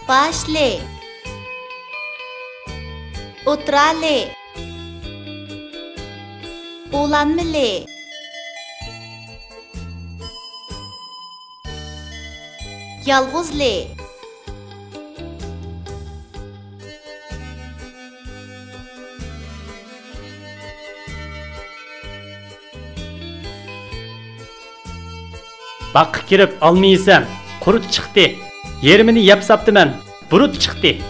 Başlı. Otralı. Ulanmalı. Yalğızlı. Bak kirip almaysam, qurut chiqdi. Yerimini yeb saptiman, burut chiqdi.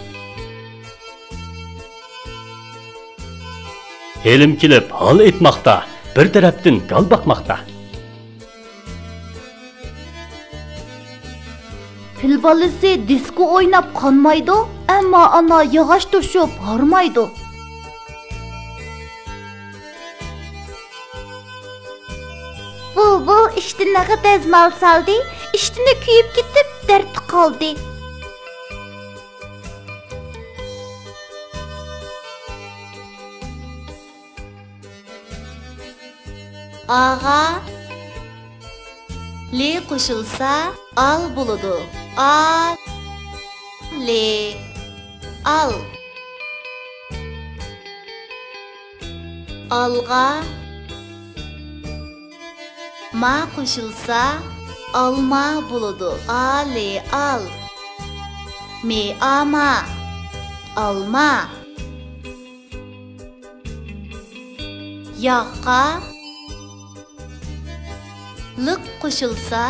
Elim kelib hal etmoqda, bir tarafdan gal baqmoqda. Fil balası disko oynab qonmaydi, ammo ana yog'och to'shib bormaydi. Bu iştinaga dazmal saldı, iştini kuyib ketib dard qoldi. Ağa li qo'shilsa al bo'ladi. Al li al. Alga ma qo'shilsa alma bo'ladi. Ali al. Mi ama alma. Yağqa lık qo'shilsa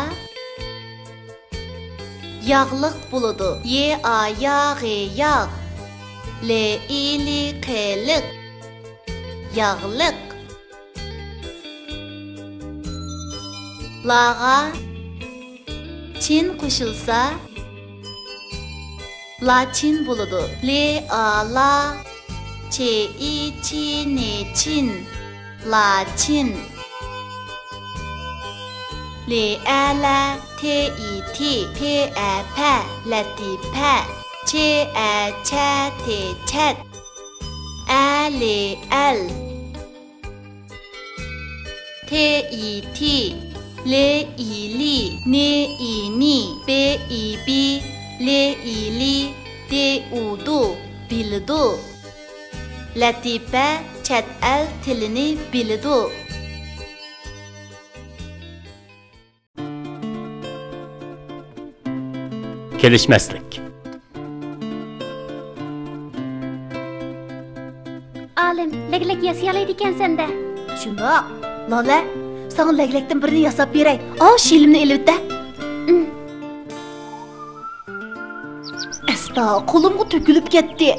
yağlık bo'ladi. Ye a yağ yağ. Le ili qeliq yağlık. Lağa çin qo'shilsa laçin bo'ladi. Le a la che i chi ne chin laçin. Le a la te i ti te a pa latifa che a cha te chat a le al te i ti le i li ne i ni be i bi le i li de u du bildu. Latifa chat al tilini bildu. Kelishmaslik. Alim, leglek yasayalaydi ekansan da. Shundoq. Lola, sana leglekdan birini yasab beray. Al shilimni elibda. Asta, qo'limga to'kilib ketdi.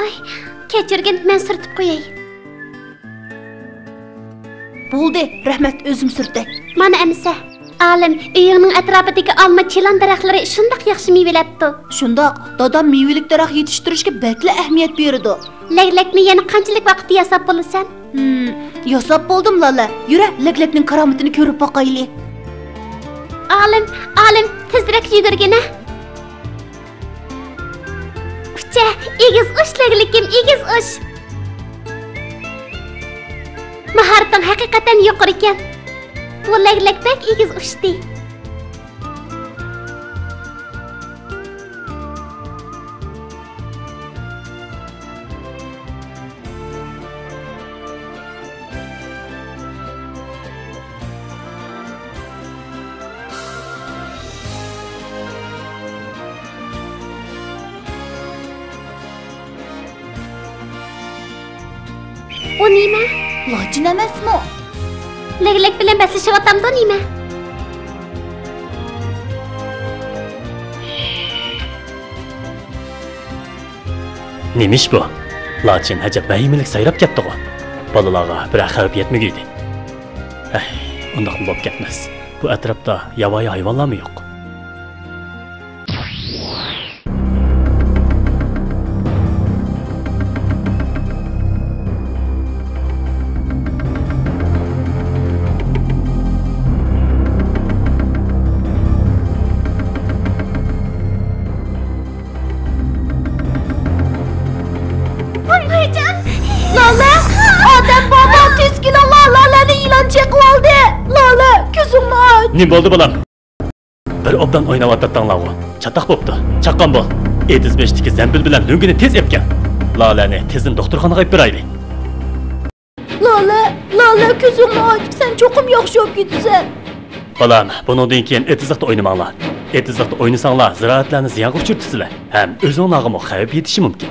Ay, kechirgin, men surtib qo'yay. Bo'ldi, rahmat, o'zim surtay. Mana amsa. Alim, uyingning atrofidagi olma chilan daraxtlari shundoq yaxshi mevalabdi. Shundoq, dadam mevelik daraxt yetishtirishga bakla ahamiyat berdi. Leglekni yana qanchalik vaqt yasab bo'lasan? Yasab bo'ldim Lola. Yura, leglekning karomatini ko'rib boqayli. Alim, tezroq yugurgina. Ucha, egiz ush leglekim, egiz ush. Mahorating haqiqatan yuqori ekan. Bu leglek bek egiz ushdi. O nima? Lochin emasmi? Leglek bilan baslashyaptamda nima? Nemish bu? Lochin ajab bayimilik sayrab ketdi-ku. Bolalarga bir xavf yetmagaydi. Undaq bo'lib ketmas. Bu atrofda yovvoyi hayvonlarmi yo'q? Lola, odam bobo tezgina Lolani ilon chaqib oldi. Lola, ko'zingni och. Ne bo'ldi bolam? Bir obdan o'ynayotganlar-ku. Chataq bo'pti. Chaqqan bo'l. Ediz 5'teki zembil bilen lüngünü tez epken. Lalani tezin doktorxonaga ip birayli. Lale ko'zingni och. Sen cho'qim yaxshi bo'lib ketsan. Balam, bundan keyin etizliqda o'ynamanglar. Etizliqda o'ynasanglar, ziroatlarni ziyonga uchirtisizlar. Ham o'zinglarga xavf yetishi mumkin.